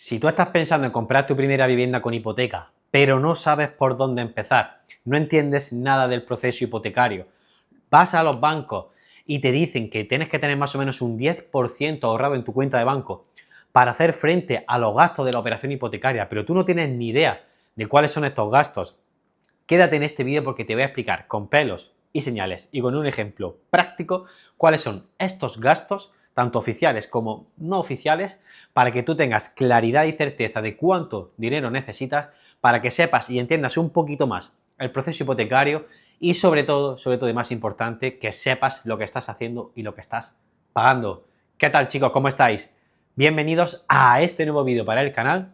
Si tú estás pensando en comprar tu primera vivienda con hipoteca, pero no sabes por dónde empezar, no entiendes nada del proceso hipotecario, vas a los bancos y te dicen que tienes que tener más o menos un 10% ahorrado en tu cuenta de banco para hacer frente a los gastos de la operación hipotecaria, pero tú no tienes ni idea de cuáles son estos gastos, quédate en este vídeo porque te voy a explicar con pelos y señales y con un ejemplo práctico cuáles son estos gastos, tanto oficiales como no oficiales, para que tú tengas claridad y certeza de cuánto dinero necesitas, para que sepas y entiendas un poquito más el proceso hipotecario y sobre todo y más importante, que sepas lo que estás haciendo y lo que estás pagando. ¿Qué tal, chicos? ¿Cómo estáis? Bienvenidos a este nuevo vídeo para el canal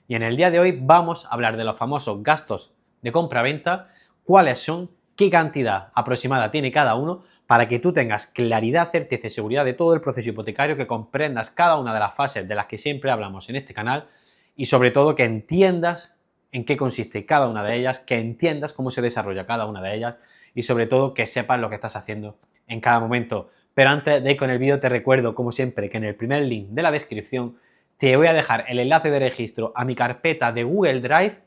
y en el día de hoy vamos a hablar de los famosos gastos de compra-venta, cuáles son, qué cantidad aproximada tiene cada uno, para que tú tengas claridad, certeza y seguridad de todo el proceso hipotecario, que comprendas cada una de las fases de las que siempre hablamos en este canal y sobre todo que entiendas en qué consiste cada una de ellas, que entiendas cómo se desarrolla cada una de ellas y sobre todo que sepas lo que estás haciendo en cada momento. Pero antes de ir con el vídeo te recuerdo, como siempre, que en el primer link de la descripción te voy a dejar el enlace de registro a mi carpeta de Google Drive,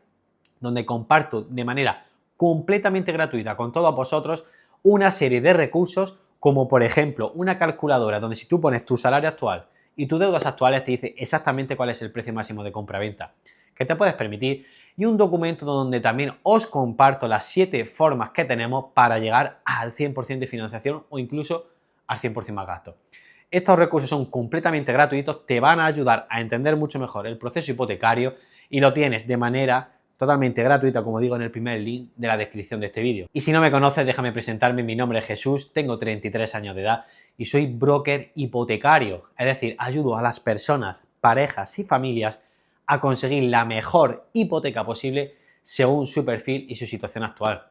donde comparto de manera completamente gratuita con todos vosotros una serie de recursos, como por ejemplo una calculadora donde si tú pones tu salario actual y tus deudas actuales te dice exactamente cuál es el precio máximo de compra-venta que te puedes permitir, y un documento donde también os comparto las 7 formas que tenemos para llegar al 100% de financiación o incluso al 100% más gasto. Estos recursos son completamente gratuitos, te van a ayudar a entender mucho mejor el proceso hipotecario y lo tienes de manera totalmente gratuita, como digo, en el primer link de la descripción de este vídeo. Y si no me conoces, déjame presentarme. Mi nombre es Jesús, tengo 33 años de edad y soy broker hipotecario, es decir, ayudo a las personas, parejas y familias a conseguir la mejor hipoteca posible según su perfil y su situación actual,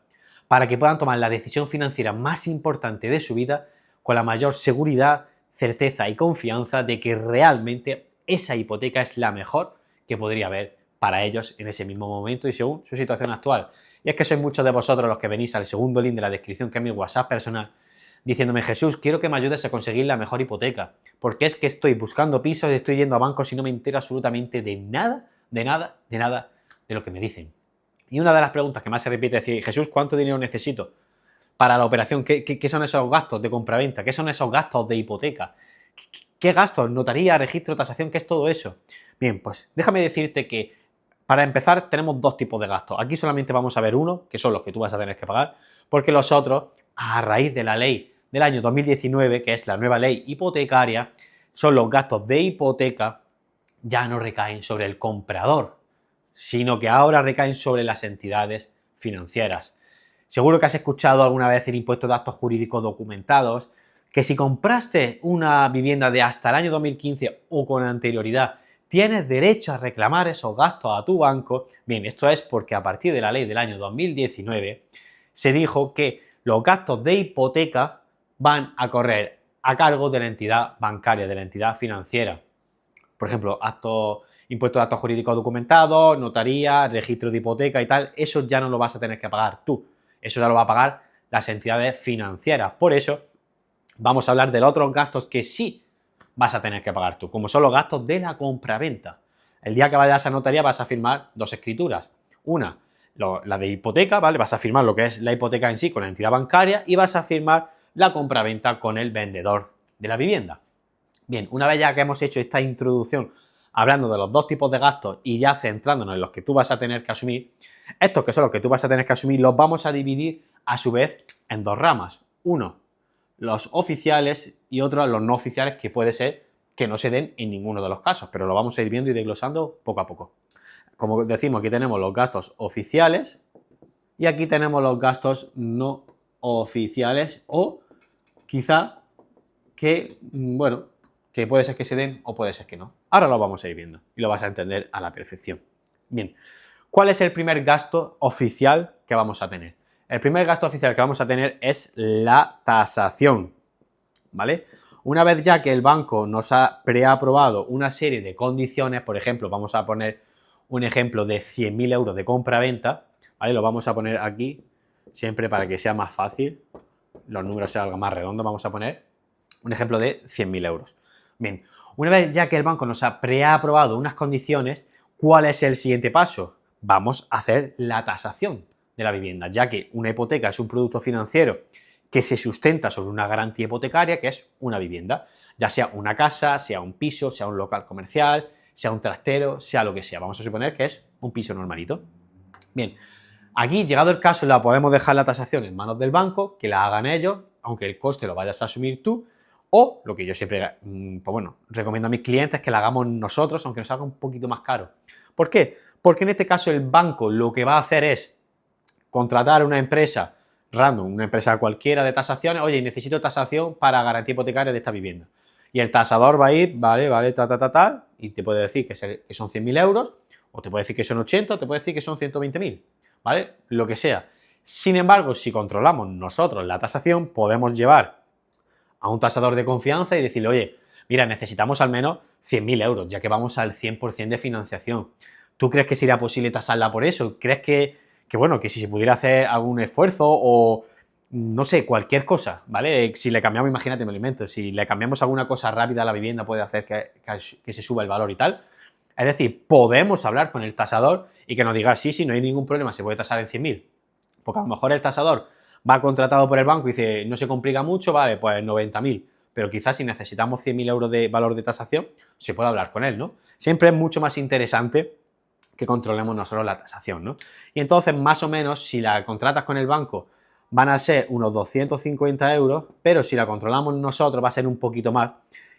para que puedan tomar la decisión financiera más importante de su vida con la mayor seguridad, certeza y confianza de que realmente esa hipoteca es la mejor que podría haber para ellos en ese mismo momento y según su situación actual. Y es que sois muchos de vosotros los que venís al segundo link de la descripción, que es mi WhatsApp personal, diciéndome: Jesús, quiero que me ayudes a conseguir la mejor hipoteca, porque es que estoy buscando pisos, estoy yendo a bancos y no me entero absolutamente de nada, de lo que me dicen. Y una de las preguntas que más se repite es decir: Jesús, ¿cuánto dinero necesito para la operación? ¿Qué son esos gastos de compraventa? ¿Qué son esos gastos de hipoteca? ¿Qué gastos? Notaría, registro, tasación, ¿qué es todo eso? Bien, pues déjame decirte que para empezar tenemos dos tipos de gastos. Aquí solamente vamos a ver uno, que son los que tú vas a tener que pagar, porque los otros, a raíz de la ley del año 2019, que es la nueva ley hipotecaria, son los gastos de hipoteca, ya no recaen sobre el comprador, sino que ahora recaen sobre las entidades financieras. Seguro que has escuchado alguna vez el impuesto de actos jurídicos documentados, que si compraste una vivienda de hasta el año 2015 o con anterioridad, tienes derecho a reclamar esos gastos a tu banco. Bien, esto es porque a partir de la ley del año 2019 se dijo que los gastos de hipoteca van a correr a cargo de la entidad bancaria, de la entidad financiera. Por ejemplo, impuestos de actos jurídicos documentados, notaría, registro de hipoteca y tal, eso ya no lo vas a tener que pagar tú. Eso ya lo va a pagar las entidades financieras. Por eso vamos a hablar de los otros gastos que sí vas a tener que pagar tú, como son los gastos de la compraventa. El día que vayas a notaría vas a firmar dos escrituras. Una, la de hipoteca, ¿vale? Vas a firmar lo que es la hipoteca en sí con la entidad bancaria y vas a firmar la compraventa con el vendedor de la vivienda. Bien, una vez ya que hemos hecho esta introducción hablando de los dos tipos de gastos y ya centrándonos en los que tú vas a tener que asumir, estos que son los que tú vas a tener que asumir los vamos a dividir a su vez en dos ramas. Uno, los oficiales, y otro, los no oficiales, que puede ser que no se den en ninguno de los casos, pero lo vamos a ir viendo y desglosando poco a poco. Como decimos, aquí tenemos los gastos oficiales y aquí tenemos los gastos no oficiales, o quizá que, bueno, que puede ser que se den o puede ser que no. Ahora lo vamos a ir viendo y lo vas a entender a la perfección. Bien, ¿cuál es el primer gasto oficial que vamos a tener? El primer gasto oficial que vamos a tener es la tasación, ¿vale? Una vez ya que el banco nos ha preaprobado una serie de condiciones, por ejemplo, vamos a poner un ejemplo de 100.000 euros de compra-venta, ¿vale? Lo vamos a poner aquí, siempre para que sea más fácil, los números sean algo más redondos, vamos a poner un ejemplo de 100.000 euros. Bien, Una vez ya que el banco nos ha preaprobado unas condiciones, ¿cuál es el siguiente paso? Vamos a hacer la tasación de la vivienda, ya que una hipoteca es un producto financiero que se sustenta sobre una garantía hipotecaria, que es una vivienda, ya sea una casa, sea un piso, sea un local comercial, sea un trastero, sea lo que sea. Vamos a suponer que es un piso normalito. Bien, aquí, llegado el caso, la podemos dejar la tasación en manos del banco, que la hagan ellos, aunque el coste lo vayas a asumir tú, o lo que yo siempre, pues bueno, recomiendo a mis clientes que la hagamos nosotros, aunque nos haga un poquito más caro. ¿Por qué? Porque en este caso el banco lo que va a hacer es contratar a una empresa random, una empresa cualquiera de tasaciones, oye, necesito tasación para garantía hipotecaria de esta vivienda. Y el tasador va a ir, vale, y te puede decir que son 100.000 euros, o te puede decir que son 80, o te puede decir que son 120.000, ¿vale? Lo que sea. Sin embargo, si controlamos nosotros la tasación, podemos llevar a un tasador de confianza y decirle, oye, mira, necesitamos al menos 100.000 euros, ya que vamos al 100% de financiación. ¿Tú crees que sería posible tasarla por eso? ¿Crees que bueno, que si se pudiera hacer algún esfuerzo o, no sé, cualquier cosa, ¿vale? Si le cambiamos, imagínate, me lo invento, si le cambiamos alguna cosa rápida a la vivienda puede hacer que se suba el valor y tal. Es decir, podemos hablar con el tasador y que nos diga, sí, no hay ningún problema, se puede tasar en 100.000. Porque a lo mejor el tasador va contratado por el banco y dice, no se complica mucho, vale, pues 90.000. Pero quizás si necesitamos 100.000 euros de valor de tasación, se puede hablar con él, ¿no? Siempre es mucho más interesante que controlemos nosotros la tasación, ¿no? Y entonces, más o menos, si la contratas con el banco, van a ser unos 250 euros, pero si la controlamos nosotros va a ser un poquito más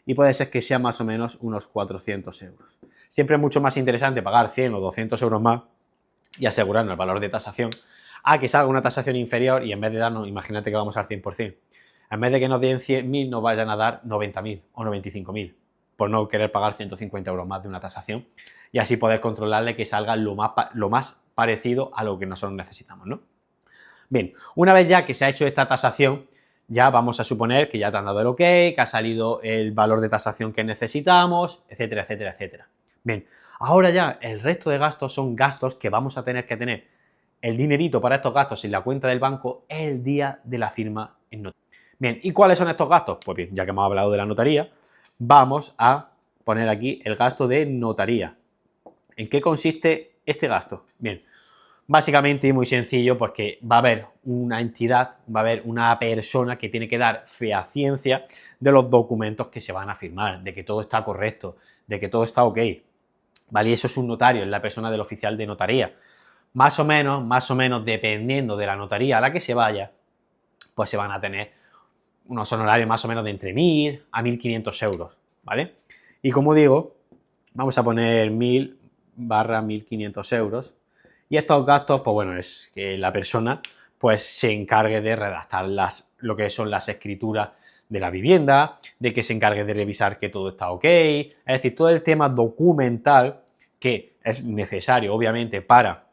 y puede ser que sea más o menos unos 400 euros. Siempre es mucho más interesante pagar 100 o 200 euros más y asegurarnos el valor de tasación a que salga una tasación inferior y en vez de darnos, imagínate que vamos al 100%, en vez de que nos den 100.000 nos vayan a dar 90.000 o 95.000 por no querer pagar 150 euros más de una tasación y así poder controlarle que salga lo más parecido a lo que nosotros necesitamos, ¿no? Bien, una vez ya que se ha hecho esta tasación, ya vamos a suponer que ya te han dado el ok, que ha salido el valor de tasación que necesitamos, etcétera, etcétera, etcétera. Bien, ahora ya el resto de gastos son gastos que vamos a tener que tener el dinerito para estos gastos en la cuenta del banco el día de la firma en notaría. Bien, ¿y cuáles son estos gastos? Pues bien, ya que hemos hablado de la notaría, vamos a poner aquí el gasto de notaría. ¿En qué consiste este gasto? Bien, básicamente muy sencillo porque va a haber una entidad, va a haber una persona que tiene que dar fehaciencia de los documentos que se van a firmar, de que todo está correcto, de que todo está ok, ¿vale? Y eso es un notario, es la persona del oficial de notaría. Más o menos, dependiendo de la notaría a la que se vaya, pues se van a tener unos honorarios más o menos de entre 1.000 a 1.500 euros, ¿vale? Y como digo, vamos a poner 1.000/1.500 euros. Y estos gastos, pues bueno, es que la persona pues se encargue de redactar lo que son las escrituras de la vivienda, de que se encargue de revisar que todo está ok, es decir, todo el tema documental que es necesario, obviamente, para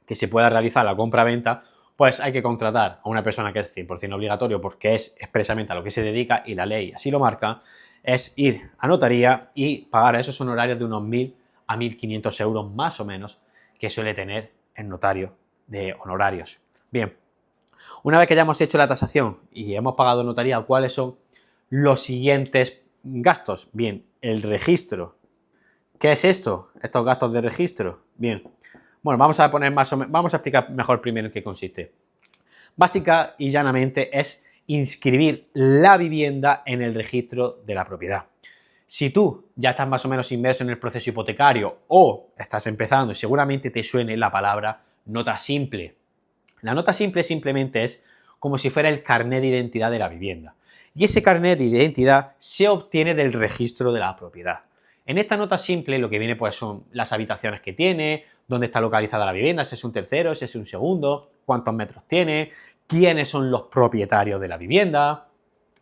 que se pueda realizar la compra-venta, pues hay que contratar a una persona que es 100% obligatorio porque es expresamente a lo que se dedica y la ley así lo marca, es ir a notaría y pagar esos honorarios de unos 1.000 a 1.500 euros más o menos que suele tener el notario de honorarios. Bien, una vez que ya hemos hecho la tasación y hemos pagado notaría, ¿cuáles son los siguientes gastos? Bien, el registro. ¿Qué es esto? Estos gastos de registro. Bien, bueno, vamos a explicar mejor primero en qué consiste. Básica y llanamente es inscribir la vivienda en el registro de la propiedad. Si tú ya estás más o menos inmerso en el proceso hipotecario o estás empezando y seguramente te suene la palabra nota simple. La nota simple simplemente es como si fuera el carnet de identidad de la vivienda. Y ese carnet de identidad se obtiene del registro de la propiedad. En esta nota simple lo que viene pues son las habitaciones que tiene, dónde está localizada la vivienda, si es un tercero, si es un segundo, cuántos metros tiene, quiénes son los propietarios de la vivienda,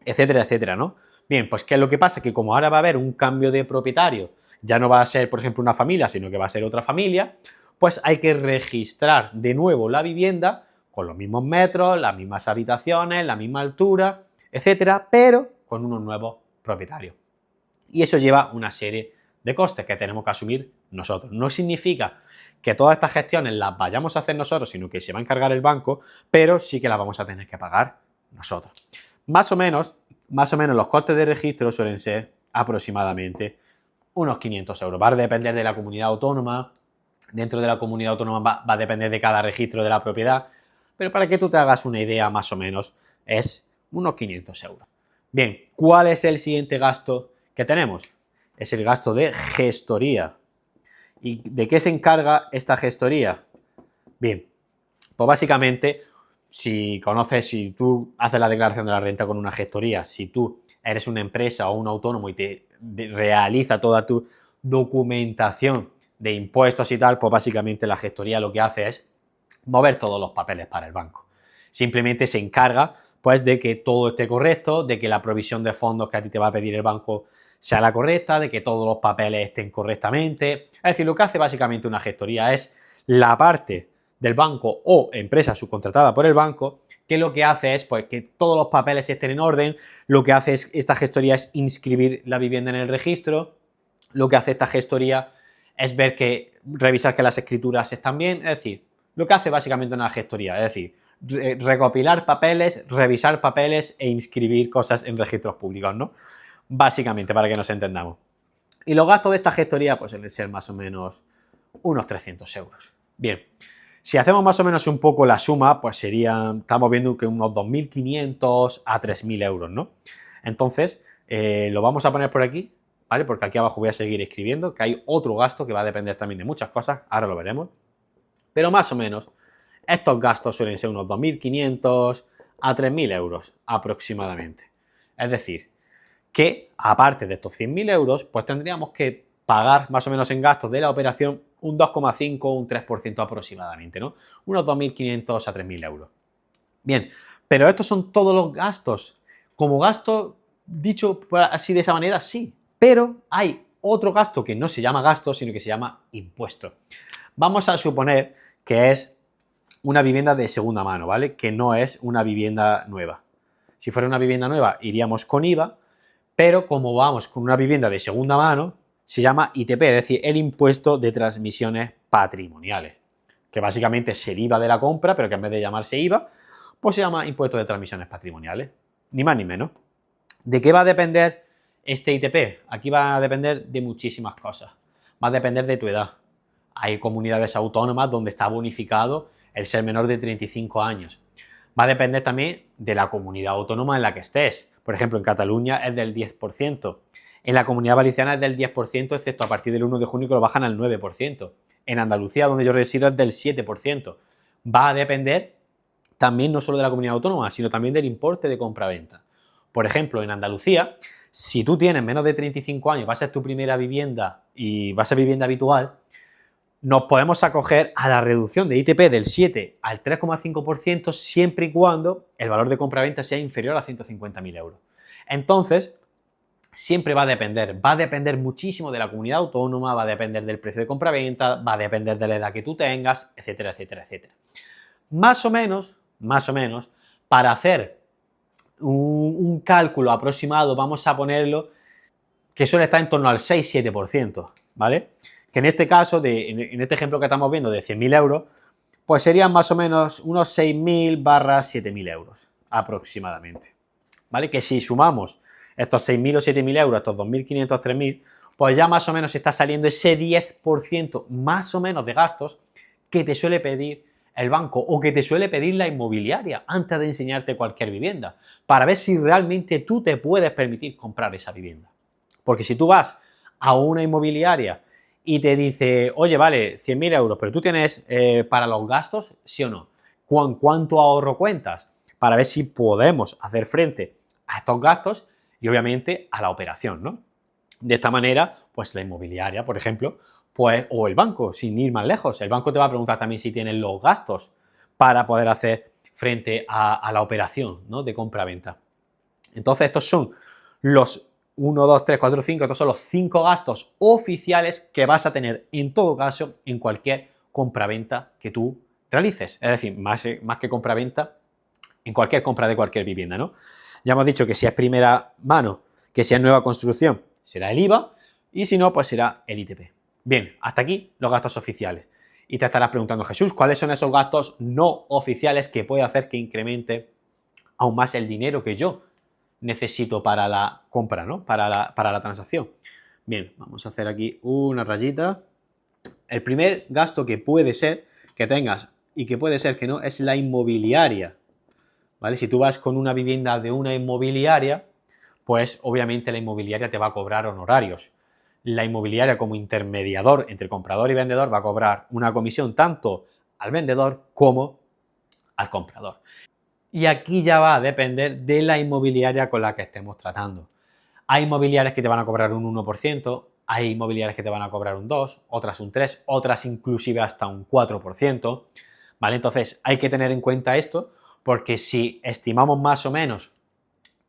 etcétera, etcétera, ¿no? Bien, pues ¿qué es lo que pasa? Que como ahora va a haber un cambio de propietario, ya no va a ser, por ejemplo, una familia, sino que va a ser otra familia, pues hay que registrar de nuevo la vivienda con los mismos metros, las mismas habitaciones, la misma altura, etcétera, pero con unos nuevos propietarios. Y eso lleva una serie de costes que tenemos que asumir nosotros. No significa que todas estas gestiones las vayamos a hacer nosotros, sino que se va a encargar el banco, pero sí que las vamos a tener que pagar nosotros. Más o menos los costes de registro suelen ser aproximadamente unos 500 euros. Va a depender de la comunidad autónoma. Dentro de la comunidad autónoma va a depender de cada registro de la propiedad. Pero para que tú te hagas una idea más o menos, es unos 500 euros. Bien, ¿cuál es el siguiente gasto que tenemos? Es el gasto de gestoría. ¿Y de qué se encarga esta gestoría? Bien, pues básicamente, si tú haces la declaración de la renta con una gestoría, si tú eres una empresa o un autónomo y te realiza toda tu documentación de impuestos y tal, pues básicamente la gestoría lo que hace es mover todos los papeles para el banco. Simplemente se encarga pues de que todo esté correcto, de que la provisión de fondos que a ti te va a pedir el banco sea la correcta, de que todos los papeles estén correctamente. Es decir, lo que hace básicamente una gestoría es la parte del banco o empresa subcontratada por el banco que lo que hace es pues, que todos los papeles estén en orden. Lo que hace esta gestoría es inscribir la vivienda en el registro. Lo que hace esta gestoría es revisar que las escrituras están bien. Es decir, lo que hace básicamente una gestoría, es decir, recopilar papeles, revisar papeles e inscribir cosas en registros públicos, ¿no? Básicamente, para que nos entendamos. Y los gastos de esta gestoría pues suelen ser más o menos unos 300 euros. Bien, si hacemos más o menos un poco la suma, pues estamos viendo que unos 2.500 a 3.000 euros, ¿no? Entonces, lo vamos a poner por aquí, ¿vale? Porque aquí abajo voy a seguir escribiendo, que hay otro gasto que va a depender también de muchas cosas, ahora lo veremos. Pero más o menos, estos gastos suelen ser unos 2.500 a 3.000 euros aproximadamente. Es decir, que aparte de estos 100.000 euros, pues tendríamos que pagar más o menos en gastos de la operación un 2,5 o un 3% aproximadamente, ¿no? Unos 2.500 a 3.000 euros. Bien, pero estos son todos los gastos. Como gasto, dicho así de esa manera, sí, pero hay otro gasto que no se llama gasto, sino que se llama impuesto. Vamos a suponer que es una vivienda de segunda mano, ¿vale? Que no es una vivienda nueva. Si fuera una vivienda nueva, iríamos con IVA, pero como vamos con una vivienda de segunda mano, se llama ITP, es decir, el impuesto de transmisiones patrimoniales, que básicamente es el IVA de la compra, pero que en vez de llamarse IVA, pues se llama impuesto de transmisiones patrimoniales, ni más ni menos. ¿De qué va a depender este ITP? Aquí va a depender de muchísimas cosas. Va a depender de tu edad. Hay comunidades autónomas donde está bonificado el ser menor de 35 años. Va a depender también de la comunidad autónoma en la que estés. Por ejemplo, en Cataluña es del 10%. En la Comunidad Valenciana es del 10%, excepto a partir del 1 de junio que lo bajan al 9%. En Andalucía, donde yo resido, es del 7%. Va a depender también no solo de la comunidad autónoma, sino también del importe de compraventa. Por ejemplo, en Andalucía, si tú tienes menos de 35 años, va a ser tu primera vivienda y va a ser vivienda habitual, nos podemos acoger a la reducción de ITP del 7 al 3,5% siempre y cuando el valor de compraventa sea inferior a 150.000 euros. Entonces, siempre va a depender muchísimo de la comunidad autónoma, va a depender del precio de compraventa, va a depender de la edad que tú tengas, etcétera, etcétera, etcétera. Más o menos, para hacer un cálculo aproximado, vamos a ponerlo que suele estar en torno al 6-7%, ¿vale? Que en este caso, en este ejemplo que estamos viendo de 100.000 euros, pues serían más o menos unos 6.000 barras 7.000 euros aproximadamente, ¿vale? Que si sumamos estos 6.000 o 7.000 euros, estos 2.500, 3.000, pues ya más o menos está saliendo ese 10% más o menos de gastos que te suele pedir el banco o que te suele pedir la inmobiliaria antes de enseñarte cualquier vivienda, para ver si realmente tú te puedes permitir comprar esa vivienda. Porque si tú vas a una inmobiliaria y te dice, oye, vale, 100.000 euros, pero tú tienes para los gastos, ¿sí o no? ¿Cuánto ahorro cuentas? Para ver si podemos hacer frente a estos gastos y obviamente a la operación, ¿no? De esta manera, pues la inmobiliaria, por ejemplo, pues, o el banco, sin ir más lejos, el banco te va a preguntar también si tienes los gastos para poder hacer frente a la operación, ¿no? De compra-venta. Entonces, estos son los 1, 2, 3, 4, 5, estos son los 5 gastos oficiales que vas a tener en todo caso en cualquier compraventa que tú realices. Es decir, más que compraventa, en cualquier compra de cualquier vivienda, ¿no? Ya hemos dicho que si es primera mano, que si es nueva construcción, será el IVA, y si no, pues será el ITP. Bien, hasta aquí los gastos oficiales. Y te estarás preguntando, Jesús, ¿cuáles son esos gastos no oficiales que puede hacer que incremente aún más el dinero que yo necesito para la compra, ¿no? Para la transacción. Bien, vamos a hacer aquí una rayita. El primer gasto que puede ser que tengas y que puede ser que no es la inmobiliaria, ¿vale? Si tú vas con una vivienda de una inmobiliaria, pues obviamente la inmobiliaria te va a cobrar honorarios. La inmobiliaria como intermediador entre comprador y vendedor va a cobrar una comisión tanto al vendedor como al comprador. Y aquí ya va a depender de la inmobiliaria con la que estemos tratando. Hay inmobiliarias que te van a cobrar un 1%, hay inmobiliarias que te van a cobrar un 2%, otras un 3%, otras inclusive hasta un 4%, ¿vale? Entonces hay que tener en cuenta esto porque si estimamos más o menos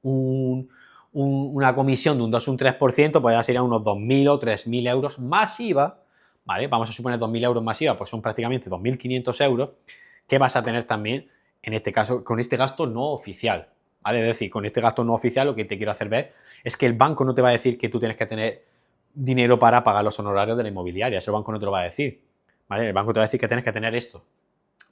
una comisión de un 2 o un 3%, pues ya serían unos 2.000 o 3.000 euros más IVA, ¿vale? Vamos a suponer 2.000 euros más IVA, pues son prácticamente 2.500 euros que vas a tener también, en este caso, con este gasto no oficial, ¿vale? Es decir, con este gasto no oficial lo que te quiero hacer ver es que el banco no te va a decir que tú tienes que tener dinero para pagar los honorarios de la inmobiliaria, eso el banco no te lo va a decir, ¿vale? El banco te va a decir que tienes que tener esto.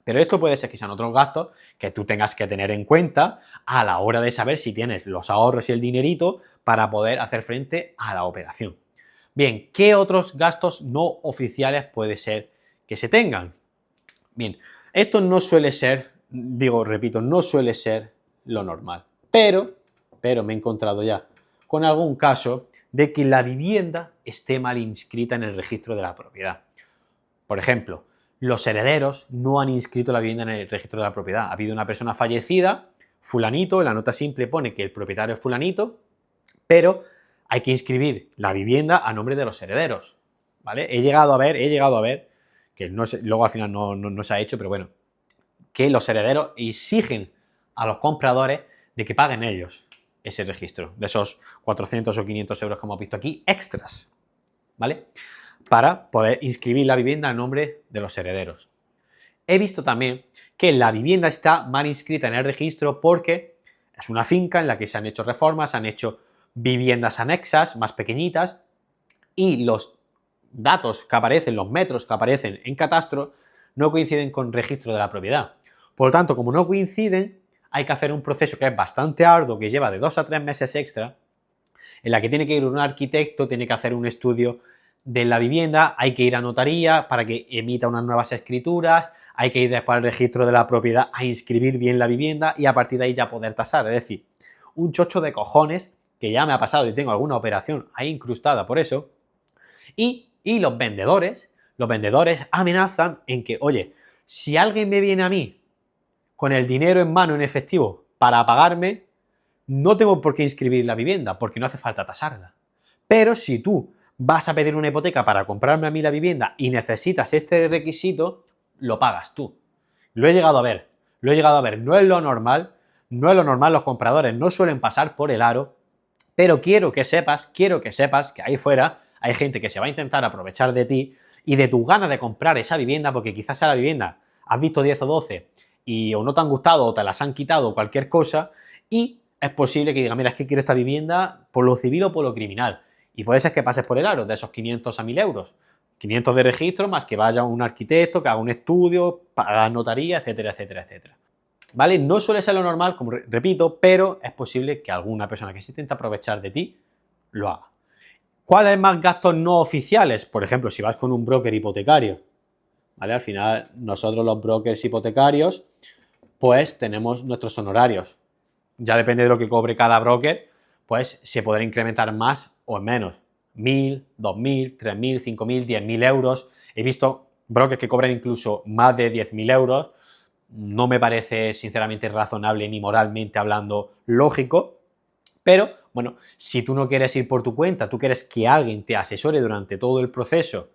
Pero esto puede ser que sean otros gastos que tú tengas que tener en cuenta a la hora de saber si tienes los ahorros y el dinerito para poder hacer frente a la operación. Bien, ¿qué otros gastos no oficiales puede ser que se tengan? Bien, esto no suele ser, repito, no suele ser lo normal. Pero me he encontrado ya con algún caso de que la vivienda esté mal inscrita en el registro de la propiedad. Por ejemplo, los herederos no han inscrito la vivienda en el registro de la propiedad. Ha habido una persona fallecida, fulanito, en la nota simple pone que el propietario es fulanito, pero hay que inscribir la vivienda a nombre de los herederos, ¿vale? He llegado a ver, que no sé, luego al final no se ha hecho, pero bueno, que los herederos exigen a los compradores de que paguen ellos ese registro, de esos 400 o 500 euros que hemos visto aquí, extras, ¿vale? Para poder inscribir la vivienda a nombre de los herederos. He visto también que la vivienda está mal inscrita en el registro porque es una finca en la que se han hecho reformas, se han hecho viviendas anexas más pequeñitas y los datos que aparecen, los metros que aparecen en catastro no coinciden con el registro de la propiedad. Por lo tanto, como no coinciden, hay que hacer un proceso que es bastante arduo, que lleva de 2 a 3 meses extra, en la que tiene que ir un arquitecto, tiene que hacer un estudio de la vivienda, hay que ir a notaría para que emita unas nuevas escrituras, hay que ir después al registro de la propiedad a inscribir bien la vivienda y a partir de ahí ya poder tasar. Es decir, un chocho de cojones que ya me ha pasado y tengo alguna operación ahí incrustada por eso. Y los vendedores amenazan en que, oye, si alguien me viene a mí con el dinero en mano en efectivo para pagarme, no tengo por qué inscribir la vivienda porque no hace falta tasarla. Pero si tú vas a pedir una hipoteca para comprarme a mí la vivienda y necesitas este requisito, lo pagas tú. Lo he llegado a ver, no es lo normal, los compradores no suelen pasar por el aro, pero quiero que sepas que ahí fuera hay gente que se va a intentar aprovechar de ti y de tus ganas de comprar esa vivienda, porque quizás a la vivienda has visto 10 o 12 y o no te han gustado o te las han quitado o cualquier cosa, y es posible que diga, mira, es que quiero esta vivienda por lo civil o por lo criminal. Y puede ser que pases por el aro de esos 500 a 1.000 euros. 500 de registro más que vaya un arquitecto, que haga un estudio, paga notaría, etcétera, etcétera, etcétera. ¿Vale? No suele ser lo normal, como repito, pero es posible que alguna persona que se intenta aprovechar de ti lo haga. ¿Cuáles más gastos no oficiales? Por ejemplo, si vas con un broker hipotecario, ¿vale? Al final, nosotros los brokers hipotecarios, pues tenemos nuestros honorarios. Ya depende de lo que cobre cada broker, pues se podrá incrementar más o menos. 1.000, 2.000, 3.000, 5.000, 10.000 euros. He visto brokers que cobran incluso más de 10.000 euros. No me parece sinceramente razonable ni moralmente hablando lógico, pero bueno, si tú no quieres ir por tu cuenta, tú quieres que alguien te asesore durante todo el proceso,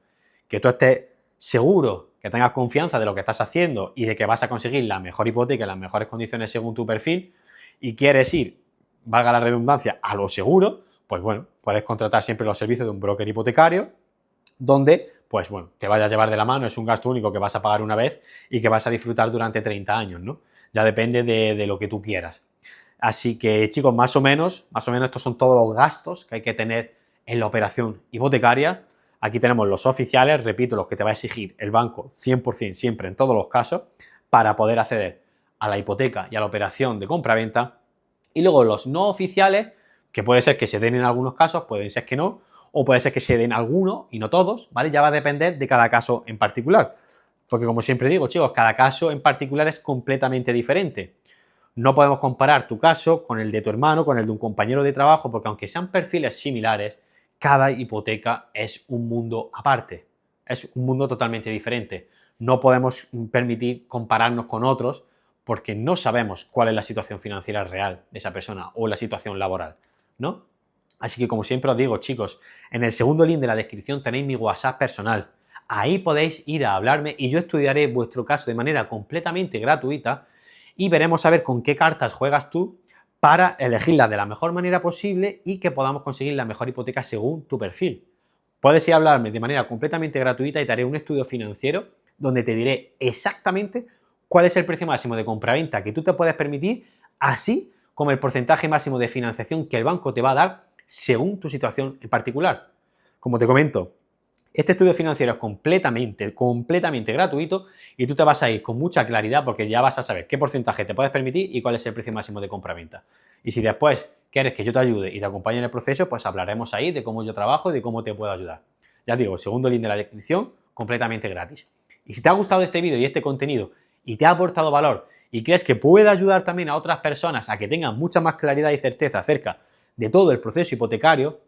que tú estés seguro, que tengas confianza de lo que estás haciendo y de que vas a conseguir la mejor hipoteca y las mejores condiciones según tu perfil, y quieres ir, valga la redundancia, a lo seguro, pues bueno, puedes contratar siempre los servicios de un broker hipotecario, donde, pues bueno, te vaya a llevar de la mano, es un gasto único que vas a pagar una vez y que vas a disfrutar durante 30 años, ¿no? Ya depende de lo que tú quieras. Así que, chicos, más o menos estos son todos los gastos que hay que tener en la operación hipotecaria. Aquí tenemos los oficiales, repito, los que te va a exigir el banco 100% siempre en todos los casos para poder acceder a la hipoteca y a la operación de compra-venta. Y luego los no oficiales, que puede ser que se den en algunos casos, pueden ser que no, o puede ser que se den algunos y no todos, ¿vale? Ya va a depender de cada caso en particular. Porque como siempre digo, chicos, cada caso en particular es completamente diferente. No podemos comparar tu caso con el de tu hermano, con el de un compañero de trabajo, porque aunque sean perfiles similares, cada hipoteca es un mundo aparte, es un mundo totalmente diferente. No podemos permitir compararnos con otros porque no sabemos cuál es la situación financiera real de esa persona o la situación laboral, ¿no? Así que como siempre os digo, chicos, en el segundo link de la descripción tenéis mi WhatsApp personal. Ahí podéis ir a hablarme y yo estudiaré vuestro caso de manera completamente gratuita y veremos a ver con qué cartas juegas tú para elegirlas de la mejor manera posible y que podamos conseguir la mejor hipoteca según tu perfil. Puedes ir a hablarme de manera completamente gratuita y te haré un estudio financiero donde te diré exactamente cuál es el precio máximo de compraventa que tú te puedes permitir, así como el porcentaje máximo de financiación que el banco te va a dar según tu situación en particular. Como te comento, este estudio financiero es completamente gratuito y tú te vas a ir con mucha claridad porque ya vas a saber qué porcentaje te puedes permitir y cuál es el precio máximo de compraventa. Y si después quieres que yo te ayude y te acompañe en el proceso, pues hablaremos ahí de cómo yo trabajo y de cómo te puedo ayudar. Ya te digo, segundo link de la descripción, completamente gratis. Y si te ha gustado este vídeo y este contenido y te ha aportado valor y crees que puede ayudar también a otras personas a que tengan mucha más claridad y certeza acerca de todo el proceso hipotecario,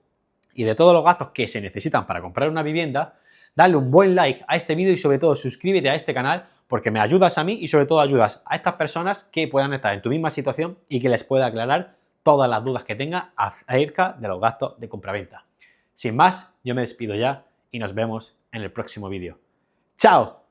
y de todos los gastos que se necesitan para comprar una vivienda, dale un buen like a este vídeo y sobre todo suscríbete a este canal porque me ayudas a mí y sobre todo ayudas a estas personas que puedan estar en tu misma situación y que les pueda aclarar todas las dudas que tengan acerca de los gastos de compraventa. Sin más, yo me despido ya y nos vemos en el próximo vídeo. ¡Chao!